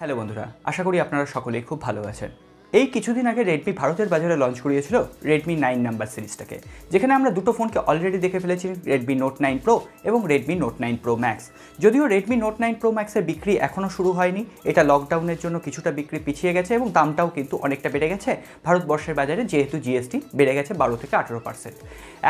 Hello বন্ধুরা, আশা করি আপনারা সকলেই খুব ভালো আছেন। এই কিছুদিন আগে রেডমি ভারতের বাজারে লঞ্চ করিয়েছিল রেডমি 9 নাম্বার সিরিজটাকে, যেখানে আমরা দুটো ফোনকে অলরেডি দেখে ফেলেছি, রেডমি নোট 9 প্রো এবং রেডমি নোট 9 প্রো ম্যাক্স। যদিও রেডমি নোট 9 প্রো ম্যাক্সের বিক্রি এখনও শুরু হয়নি, এটা লকডাউনের জন্য কিছুটা বিক্রি পিছিয়ে গেছে এবং দামটাও কিন্তু অনেকটা বেড়ে গেছে ভারতবর্ষের বাজারে, যেহেতু জিএসটি বেড়ে গেছে 12 থেকে 18%।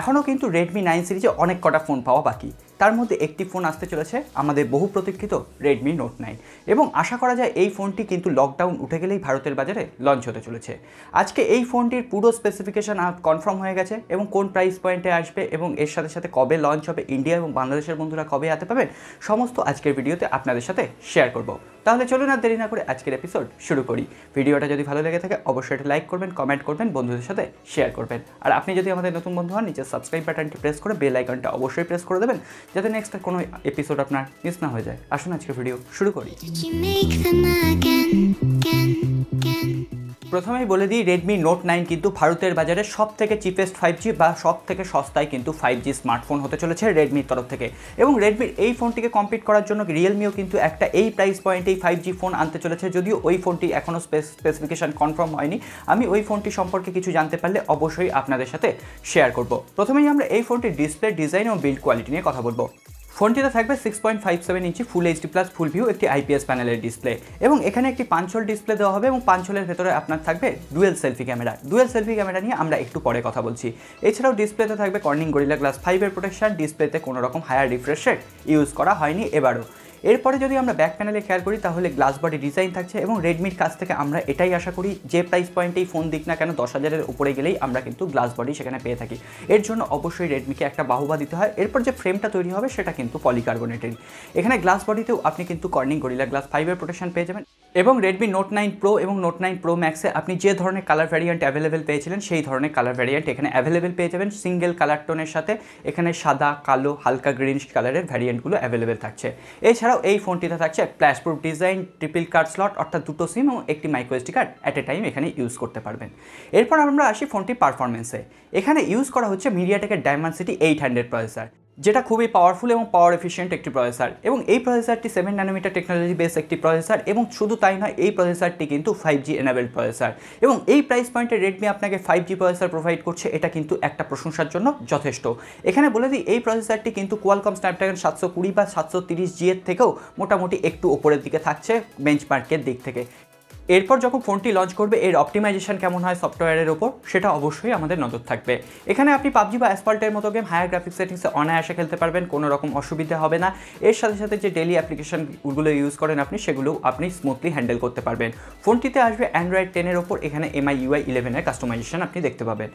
এখনও কিন্তু রেডমি 9 সিরিজে অনেক কটা ফোন পাওয়া বাকি। তার মধ্যে একটি ফোন আসতে চলেছে, আমাদের বহু প্রতীক্ষিত রেডমি নোট 9, এবং আশা করা যায় এই ফোনটি কিন্তু লকডাউন উঠে গেলেই ভারতের বাজারে লঞ্চ হতে চলেছে। আজকে এই ফোনটির পুরো স্পেসিফিকেশন কনফার্ম হয়ে গেছে এবং কোন প্রাইস পয়েন্টে আসবে এবং এর সাথে সাথে কবে লঞ্চ হবে, ইন্ডিয়া এবং বাংলাদেশের বন্ধুরা কবে হাতে পাবেন, সমস্ত আজকের ভিডিওতে আপনাদের সাথে শেয়ার করব। তাহলে চলুন আর দেরি না করে আজকের এপিসোড শুরু করি। ভিডিওটা যদি ভালো লেগে থাকে অবশ্যই এটা লাইক করবেন, কমেন্ট করবেন, বন্ধুদের সাথে শেয়ার করবেন। আর আপনি যদি আমাদের নতুন বন্ধু হন, নিচে সাবস্ক্রাইব বাটনটি প্রেস করে বেল আইকনটা অবশ্যই প্রেস করে দেবেন, যাতে নেক্সট কোনো এপিসোড আপনার মিস না হয়ে যায়। আসুন আজকের ভিডিও শুরু করি। প্রথমেই বলে দিই, রেডমি নোট 9 কিন্তু ভারতের বাজারে সব থেকে চিপেস্ট 5G বা সব থেকে সস্তায় কিন্তু 5G স্মার্টফোন হতে চলেছে রেডমির তরফ থেকে। এবং রেডমির এই ফোনটিকে কম্পিট করার জন্য রিয়েলমিও কিন্তু একটা এই প্রাইস পয়েন্টেই 5G ফোন আনতে চলেছে, যদিও ওই ফোনটি এখনও স্পেসিফিকেশন কনফার্ম হয়নি। আমি ওই ফোনটি সম্পর্কে কিছু জানতে পারলে অবশ্যই আপনাদের সাথে শেয়ার করব। প্রথমেই আমরা এই ফোনটির ডিসপ্লে, ডিজাইন ও বিল্ড কোয়ালিটি নিয়ে কথা বলবো। ফোনটিতে থাকবে 6.57 inch full HD plus full view একটি আইপিএস প্যানেলের ডিসপ্লে, এবং এখানে একটি 5 হোল ডিসপ্লে দেওয়া হবে এবং 5 হোলের ভেতরে আপনার থাকবে ডুয়েল সেলফি ক্যামেরা নিয়ে আমরা একটু পরে কথা বলছি। এছাড়াও ডিসপ্লেতে থাকবে কর্নিং গরিলা গ্লাস 5 এর প্রোটেকশন। ডিসপ্লেতে কোনো রকম হায়ার রিফ্রেশ রেট ইউজ করা হয়নি এবারও। এরপরে যদি আমরা ব্যাক প্যানেলে খেয়াল করি, তাহলে গ্লাস বডি ডিজাইন থাকছে এবং রেডমির কাছ থেকে আমরা এটাই আশা করি, যে প্রাইস পয়েন্টেই ফোন দিক না কেন 10,000-এর উপরে গেলেই আমরা কিন্তু গ্লাস বডি সেখানে পেয়ে থাকি। এর জন্য অবশ্যই রেডমিকে একটা বাহুবা দিতে হয়। এরপর যে ফ্রেমটা তৈরি হবে সেটা কিন্তু পলিকার্বনেটেরই। এখানে গ্লাস বডিতেও আপনি কিন্তু কর্নিং গরিলা গ্লাস 5 এর প্রোটেকশন পেয়ে যাবেন। এবং রেডমি নোট 9 প্রো এবং নোট 9 প্রো ম্যাক্সে আপনি যে ধরনের কালার ভ্যারিয়েন্ট অ্যাভেলেবেল পেয়েছিলেন, সেই ধরনের কালার ভ্যারিয়েন্ট এখানে অ্যাভেলেবেল পেয়ে যাবেন সিঙ্গেল কালার টোনের সাথে। এখানে সাদা, কালো, হালকা গ্রিনিশ কালারের ভ্যারিয়েন্টগুলো অ্যাভেলেবেল থাকছে। এছাড়াও এই ফোনটিতে থাকছে flash proof design, triple card slot, অর্থাৎ দুটো সিম এবং একটি micro SD card at a time এখানে ইউজ করতে পারবেন। এরপর আমরা আসি ফোনটির পারফরমেন্সে। এখানে ইউজ করা হচ্ছে মিডিয়াটেকের ডায়মেনসিটি 800 প্রসেসর, যেটা খুবই পাওয়ারফুল এবং পাওয়ার এফিশিয়েন্ট একটি প্রসেসর। এবং এই প্রসেসরটি 7 ন্যানোমিটার টেকনোলজি বেস একটি প্রসেসর, এবং শুধু তাই নয়, এই প্রসেসরটি কিন্তু 5G এনাবেলড প্রসেসর। এবং এই প্রাইস পয়েন্টে রেডমি আপনাকে 5G প্রসেসর প্রোভাইড করছে, এটা কিন্তু একটা প্রশংসার জন্য যথেষ্ট। এখানে বলে দিই, এই প্রসেসরটি কিন্তু কোয়ালকম স্ন্যাপড্রাগন 720 বা 730G এর থেকেও মোটামুটি একটু ওপরের দিকে থাকছে বেঞ্চমার্কের দিক থেকে। এরপর যখন ফোনটি লঞ্চ করবে, এর অপটিমাইজেশন কেমন হয় সফটওয়্যারের ওপর, সেটা অবশ্যই আমাদের নজর থাকবে। এখানে আপনি পাবজি বা অ্যাসফল্টের মতো গেম হায়ার গ্রাফিক্স সেটিংসে অনায়াসে খেলতে পারবেন, কোনো রকম অসুবিধা হবে না। এর সাথে সাথে যে ডেইলি অ্যাপ্লিকেশনগুলো ইউজ করেন আপনি, সেগুলো আপনি স্মুথলি হ্যান্ডেল করতে পারবেন। ফোনটিতে আসবে অ্যান্ড্রয়েড 10-এর ওপর, এখানে MI UI 11-এর কাস্টমাইজেশন আপনি দেখতে পাবেন।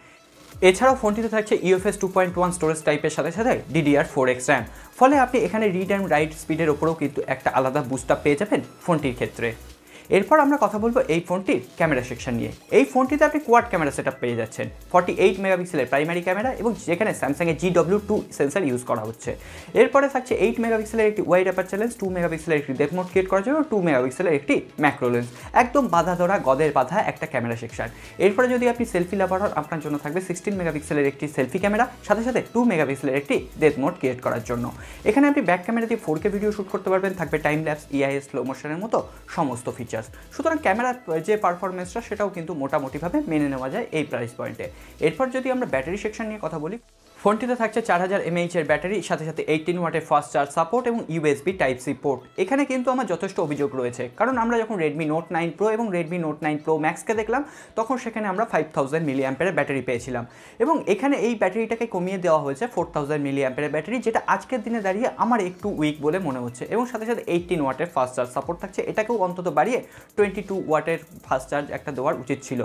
এছাড়াও ফোনটিতে থাকছে UFS 2.1 স্টোরেজ টাইপের সাথে সাথে DDR4X RAM, ফলে আপনি এখানে রিড অ্যান্ড রাইট স্পিডের ওপরেও কিন্তু একটা আলাদা বুস্ট আপ পেয়ে যাবেন ফোনটির ক্ষেত্রে। এরপর আমরা কথা বলবো এই ফোনটির ক্যামেরা সেকশন নিয়ে। এই ফোনটিতে আপনি কোয়াড ক্যামেরা সেটআপ পেয়ে যাচ্ছেন, 48 মেগাপিক্সেলের প্রাইমারি ক্যামেরা, এবং যেখানে স্যামসাংয়ের GW2 সেন্সর ইউজ করা হচ্ছে। এরপরে থাকছে 8 মেগাপিক্সেলের একটি ওয়াইড অ্যাপারচার লেন্স, 2 মেগাপিক্সেলের একটি ডেপথ মোড ক্রিয়েট করার জন্য, 2 মেগাপিক্সেলের একটি ম্যাক্রো লেন্স। একদম বাধা ধরা, গদের বাধা একটা ক্যামেরা সেকশন। এরপরে যদি আপনি সেলফি লাভার হন, আপনার জন্য থাকবে 16 মেগাপিক্সেলের একটি সেলফি ক্যামেরা, সাথে সাথে 2 মেগাপিক্সেলের একটি ডেপথ মোড ক্রিয়েট করার জন্য। এখানে আপনি ব্যাক ক্যামেরা দিয়ে 4K ভিডিও শ্যুট করতে পারবেন, থাকবে টাইম ল্যাপস, EIS, স্লো মোশনের মতো সমস্ত ফিচার্স। সুতরাং ক্যামেরার যে পারফরমেন্সটা সেটাও কিন্তু মোটামুটিভাবে মেনে নেওয়া যায় এই প্রাইস পয়েন্টে। এরপর যদি আমরা ব্যাটারি সেকশন নিয়ে কথা বলি, ফোনটিতে থাকছে 4000 mAh এর ব্যাটারি, সাথে সাথে 18 ওয়াটের ফাস্ট চার্জ সাপোর্ট এবং USB Type-C পোর্ট। এখানে কিন্তু আমার যথেষ্ট অভিযোগ রয়েছে, কারণ আমরা যখন রেডমি নোট 9 প্রো এবং রেডমি নোট 9 প্রো ম্যাক্সকে দেখলাম, তখন সেখানে আমরা 5000 mAh ব্যাটারি পেয়েছিলাম, এবং এখানে এই ব্যাটারিটাকে কমিয়ে দেওয়া হয়েছে 4000 mAh ব্যাটারি, যেটা আজকের দিনে দাঁড়িয়ে আমার একটু উইক বলে মনে হচ্ছে। এবং সাথে সাথে 18 ওয়াটের ফাস্ট চার্জ সাপোর্ট থাকছে, এটাকেও অন্তত বাড়িয়ে 22 ওয়াটের ফাস্ট চার্জ একটা দেওয়ার উচিত ছিল।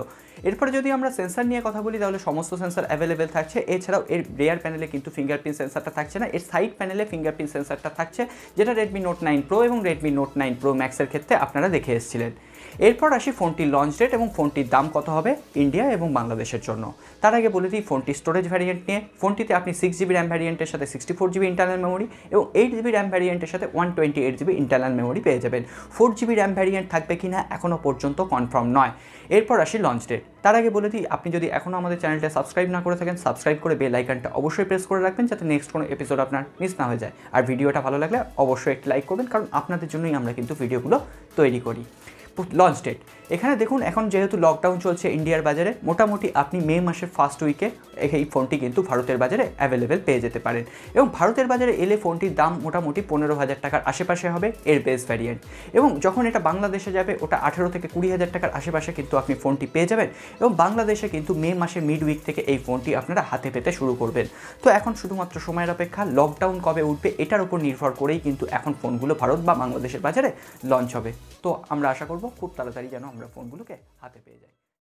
এরপরে যদি আমরা সেন্সার নিয়ে কথা বলি, তাহলে সমস্ত সেন্সার অ্যাভেলেবেল থাকছে। এছাড়াও এর রেয়ার প্যানেলে কিন্তু ফিঙ্গারপ্রিন্ট সেন্সারটা থাকছে না, এর সাইড প্যানেলে ফিঙ্গারপ্রিন্ট সেন্সারটা থাকছে, যেটা রেডমি নোট 9 প্রো এবং রেডমি নোট 9 প্রো ম্যাক্সের ক্ষেত্রে আপনারা দেখে এসেছিলেন। এরপর আসি ফোনটির লঞ্চ ডেট এবং ফোনটির দাম কত হবে ইন্ডিয়া এবং বাংলাদেশের জন্য। তার আগে বলে দিই ফোনটির স্টোরেজ ভ্যারিয়েন্ট নিয়ে। ফোনটিতে আপনি 6GB র্যাম ভ্যারিয়েন্টের সাথে 64GB ইন্টারনাল মেমোরি এবং 8GB র্যাম ভ্যারিয়েন্টের সাথে 128GB ইন্টারনাল মেমোরি পেয়ে যাবেন। 4GB র্যাম ভ্যারিয়েন্ট থাকবে কিনা এখনও পর্যন্ত কনফার্ম নয়। এরপর আসি লঞ্চ ডেট। তার আগে বলে দিই, আপনি যদি এখনও আমাদের চ্যানেলটা সাবস্ক্রাইব না করে থাকেন, সাবস্ক্রাইব করে বেল আইকনটা অবশ্যই প্রেস করে রাখবেন, যাতে নেক্সট কোনো এপিসোড আপনার মিস না হয়ে যায়। আর ভিডিওটা ভালো লাগলে অবশ্যই একটি লাইক করবেন, কারণ আপনাদের জন্যই আমরা কিন্তু ভিডিওগুলো তৈরি করি। লঞ্চ ডেট এখানে দেখুন, এখন যেহেতু লকডাউন চলছে ইন্ডিয়ার বাজারে, মোটামুটি আপনি মে মাসের ফার্স্ট উইকে এই ফোনটি কিন্তু ভারতের বাজারে অ্যাভেলেবেল পেয়ে যেতে পারেন। এবং ভারতের বাজারে এলে ফোনটির দাম মোটামুটি 15,000 টাকার আশেপাশে হবে এর বেস ভ্যারিয়েন্ট। এবং যখন এটা বাংলাদেশে যাবে ওটা 18 থেকে 20,000 টাকার আশেপাশে কিন্তু আপনি ফোনটি পেয়ে যাবেন। এবং বাংলাদেশে কিন্তু মে মাসের মিড উইক থেকে এই ফোনটি আপনারা হাতে পেতে শুরু করবেন। তো এখন শুধুমাত্র সময়ের অপেক্ষা, লকডাউন কবে উঠবে এটার উপর নির্ভর করেই কিন্তু এখন ফোনগুলো ভারত বা বাংলাদেশের বাজারে লঞ্চ হবে। তো আমরা আশা করব খুব তাড়াতাড়ি যেন আমরা ফোনগুলোকে হাতে পেয়ে যাই।